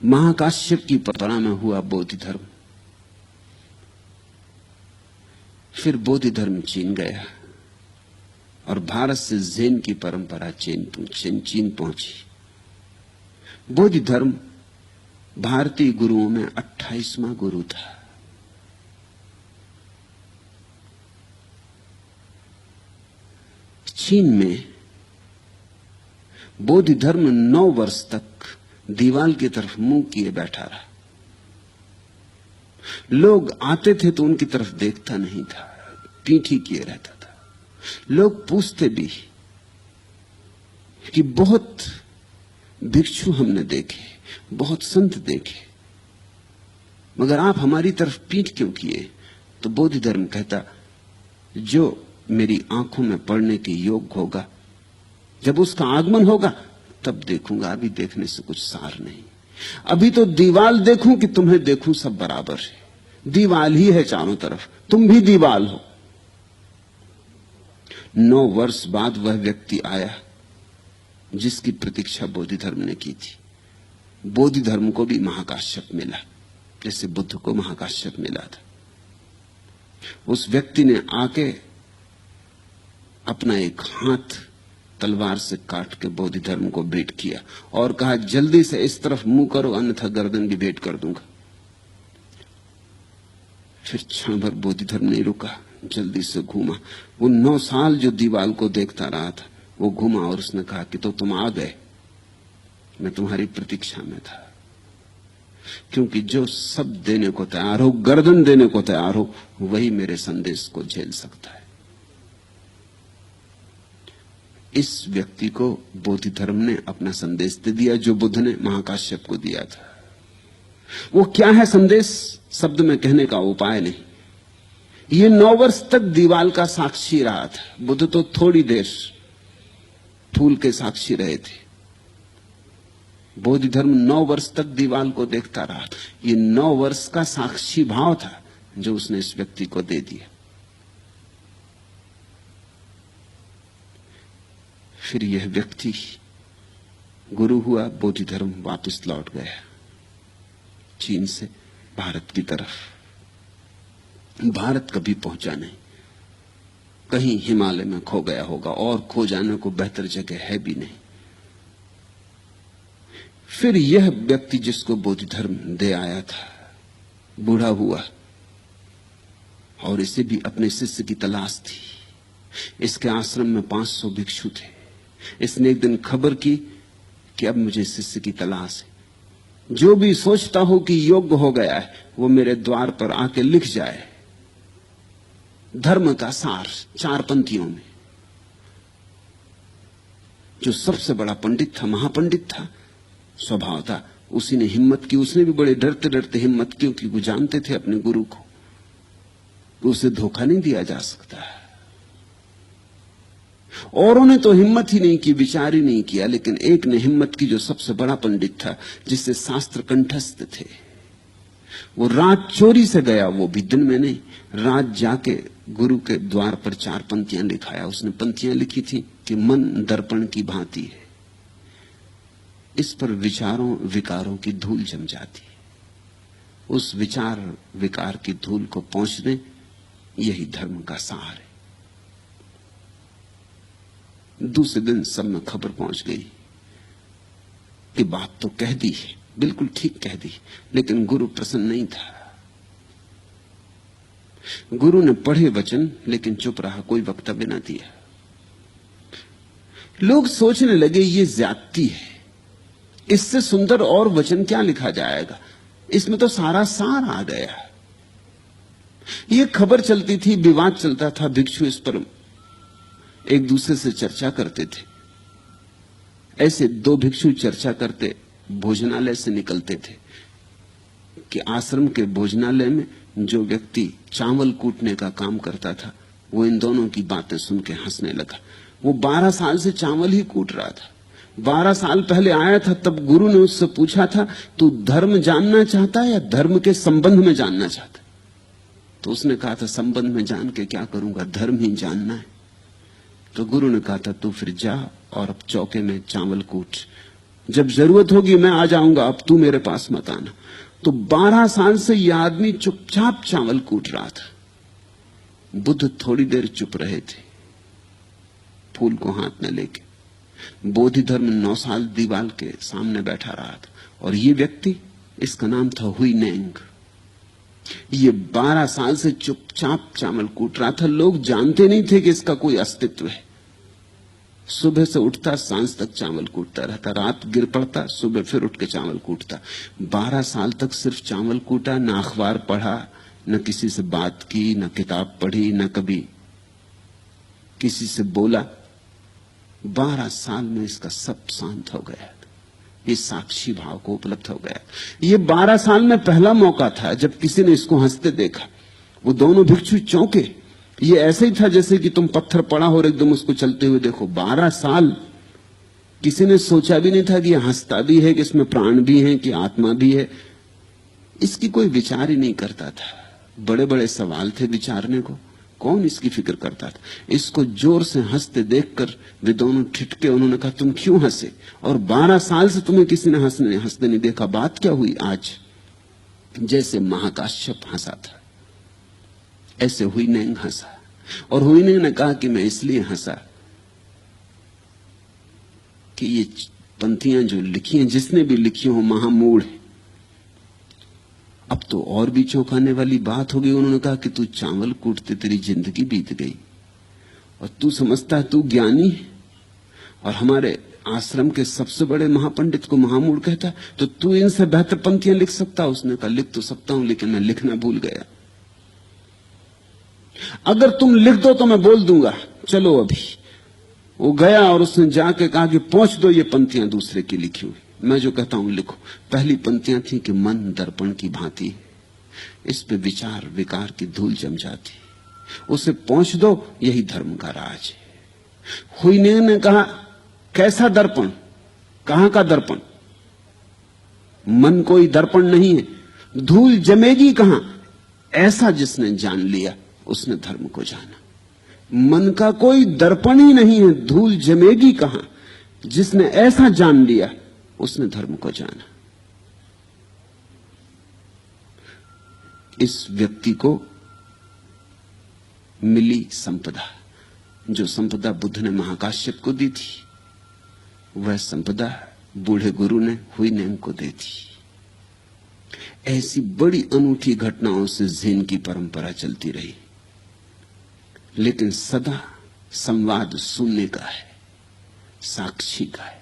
महाकाश्यप की परंपरा में हुआ बोधि धर्म, फिर बोधि धर्म चीन गया और भारत से ज़ेन की परंपरा चीन पहुंची। बोधि धर्म भारतीय गुरुओं में 28वां गुरु था। चीन में बोधि धर्म 9 वर्ष तक दीवाल की तरफ मुंह किए बैठा रहा। लोग आते थे तो उनकी तरफ देखता नहीं था, पीठ ही किए रहता था। लोग पूछते भी कि बहुत भिक्षु हमने देखे, बहुत संत देखे, मगर आप हमारी तरफ पीठ क्यों किए? तो बोधि धर्म कहता, जो मेरी आंखों में पड़ने के योग्य होगा, जब उसका आगमन होगा तब देखूंगा, अभी देखने से कुछ सार नहीं। अभी तो दीवाल देखूं कि तुम्हें देखूं, सब बराबर है, दीवाल ही है चारों तरफ, तुम भी दीवाल हो। 9 वर्ष बाद वह व्यक्ति आया जिसकी प्रतीक्षा बोधि धर्म ने की थी। बोधि धर्म को भी महाकाश्यप मिला, जैसे बुद्ध को महाकाश्यप मिला था। उस व्यक्ति ने आके अपना एक हाथ तलवार से काट के बोधि धर्म को भेंट किया और कहा, जल्दी से इस तरफ मुंह करो, अन्यथा गर्दन भी भेंट कर दूंगा। फिर क्षण भर बोधि धर्म नहीं रुका, जल्दी से घूमा। वो 9 साल जो दीवाल को देखता रहा था, वो घूमा और उसने कहा कि तो तुम आ गए, मैं तुम्हारी प्रतीक्षा में था। क्योंकि जो सब देने को तैयार हो, गर्दन देने को तैयार हो, वही मेरे संदेश को झेल सकता है। इस व्यक्ति को बोधि धर्म ने अपना संदेश दे दिया, जो बुद्ध ने महाकाश्यप को दिया था। वो क्या है संदेश, शब्द में कहने का उपाय नहीं। ये 9 वर्ष तक दीवाल का साक्षी रहा था। बुद्ध तो थोड़ी देर फूल के साक्षी रहे थे। बोधि धर्म 9 वर्ष तक दीवाल को देखता रहा। ये 9 वर्ष का साक्षी भाव था जो उसने इस व्यक्ति को दे दिया। फिर यह व्यक्ति गुरु हुआ, बोधि धर्म वापस लौट गया चीन से भारत की तरफ। भारत कभी पहुंचा नहीं, कहीं हिमालय में खो गया होगा, और खो जाने को बेहतर जगह है भी नहीं। फिर यह व्यक्ति जिसको बोधि धर्म दे आया था, बूढ़ा हुआ और इसे भी अपने शिष्य की तलाश थी। इसके आश्रम में 500 भिक्षु थे। इसने एक दिन खबर की कि अब मुझे शिष्य की तलाश है। जो भी सोचता हो कि योग्य हो गया है, वो मेरे द्वार पर आके लिख जाए। धर्म का सार 4 पंक्तियों में। जो सबसे बड़ा पंडित था, महापंडित था, स्वभाव था, उसी ने हिम्मत की। उसने भी बड़े डरते डरते हिम्मत की, क्योंकि वो जानते थे अपने गुरु को, उसे धोखा नहीं दिया जा सकता। औरों ने तो हिम्मत ही नहीं की, विचार ही नहीं किया, लेकिन एक ने हिम्मत की, जो सबसे बड़ा पंडित था, जिससे शास्त्र कंठस्थ थे। वो रात चोरी से गया, वो भी दिन में नहीं, रात जाके गुरु के द्वार पर 4 पंक्तियां लिखाया। उसने पंक्तियां लिखी थी कि मन दर्पण की भांति है, इस पर विचारों विकारों की धूल जम जाती है। उस विचार विकार की धूल को पहुंचने यही धर्म का सार है। दूसरे दिन सब में खबर पहुंच गई कि बात तो कह दी, बिल्कुल ठीक कह दी, लेकिन गुरु प्रसन्न नहीं था। गुरु ने पढ़े वचन, लेकिन चुप रहा, कोई वक्तव्य न दिया। लोग सोचने लगे ये ज्यादती है, इससे सुंदर और वचन क्या लिखा जाएगा, इसमें तो सारा सार आ गया। ये खबर चलती थी, विवाद चलता था, भिक्षु इस पर एक दूसरे से चर्चा करते थे। ऐसे 2 भिक्षु चर्चा करते भोजनालय से निकलते थे कि आश्रम के भोजनालय में जो व्यक्ति चावल कूटने का काम करता था, वो इन दोनों की बातें सुन के हंसने लगा। वो 12 साल से चावल ही कूट रहा था। 12 साल पहले आया था, तब गुरु ने उससे पूछा था, तू धर्म जानना चाहता है या धर्म के संबंध में जानना चाहता है? तो उसने कहा था, संबंध में जान के क्या करूंगा, धर्म ही जानना है। तो गुरु ने कहा था, तू फिर जा और अब चौके में चावल कूट। जब जरूरत होगी मैं आ जाऊंगा, अब तू मेरे पास मत आना। तो 12 साल से यह आदमी चुपचाप चावल कूट रहा था। बुद्ध थोड़ी देर चुप रहे थे, फूल को हाथ में लेके। बोधि धर्म 9 साल दीवार के सामने बैठा रहा था। और ये व्यक्ति, इसका नाम था हुई नेंग, ये 12 साल से चुपचाप चावल कूट रहा था। लोग जानते नहीं थे कि इसका कोई अस्तित्व है। सुबह से उठता, सांझ तक चावल कूटता रहता, रात गिर पड़ता, सुबह फिर उठ के चावल कूटता। 12 साल तक सिर्फ चावल कूटा, न अखबार पढ़ा, न किसी से बात की, न किताब पढ़ी, न कभी किसी से बोला। 12 साल में इसका सब शांत हो गया, ये साक्षी भाव को उपलब्ध हो गया। ये 12 साल में पहला मौका था जब किसी ने इसको हंसते देखा। वो दोनों भिक्षु चौंके। ये ऐसे ही था जैसे कि तुम पत्थर पड़ा हो और एकदम उसको चलते हुए देखो। 12 साल किसी ने सोचा भी नहीं था कि ये हंसता भी है, कि इसमें प्राण भी है, कि आत्मा भी है। इसकी कोई विचार ही नहीं करता था। बड़े बड़े सवाल थे विचारने को, कौन इसकी फिक्र करता था। इसको जोर से हंसते देखकर वे दोनों ठिठके। उन्होंने कहा, तुम क्यों हंसे? और 12 साल से तुम्हें किसी ने हंसते नहीं देखा, बात क्या हुई आज? जैसे महाकाश्यप हंसा था, ऐसे हुई नेंग हंसा। और हुई नेंग ने कहा कि मैं इसलिए हंसा कि ये पंक्तियां जो लिखी हैं, जिसने भी लिखी हो, महामूढ़ है। अब तो और भी चौंकाने वाली बात हो गई। उन्होंने कहा कि तू चावल कूटते तेरी जिंदगी बीत गई और तू समझता है तू ज्ञानी है, और हमारे आश्रम के सबसे बड़े महापंडित को महामूढ़ कहता, तो तू इनसे बेहतर पंक्तियां लिख सकता। उसने कहा, लिख तो सकता हूं, लेकिन मैं लिखना भूल गया। अगर तुम लिख दो तो मैं बोल दूंगा, चलो अभी। वो गया और उसने जाके कहा कि पहुंच दो ये पंक्तियां दूसरे की लिखी हुई, मैं जो कहता हूं लिखो। पहली पंक्तियां थी कि मन दर्पण की भांति, इस पे विचार विकार की धूल जम जाती, उसे पहुंच दो, यही धर्म का राज है। हुईने ने कहा, कैसा दर्पण? कहां का दर्पण? मन कोई दर्पण नहीं है, धूल जमेगी कहां? ऐसा जिसने जान लिया उसने धर्म को जाना। मन का कोई दर्पण ही नहीं है, धूल जमेगी कहां? जिसने ऐसा जान लिया उसने धर्म को जाना। इस व्यक्ति को मिली संपदा, जो संपदा बुद्ध ने महाकाश्यप को दी थी, वह संपदा बूढ़े गुरु ने हुई नेंग को दे दी। ऐसी बड़ी अनूठी घटनाओं से ज़ेन की परंपरा चलती रही, लेकिन सदा संवाद सुनने का है, साक्षी का है।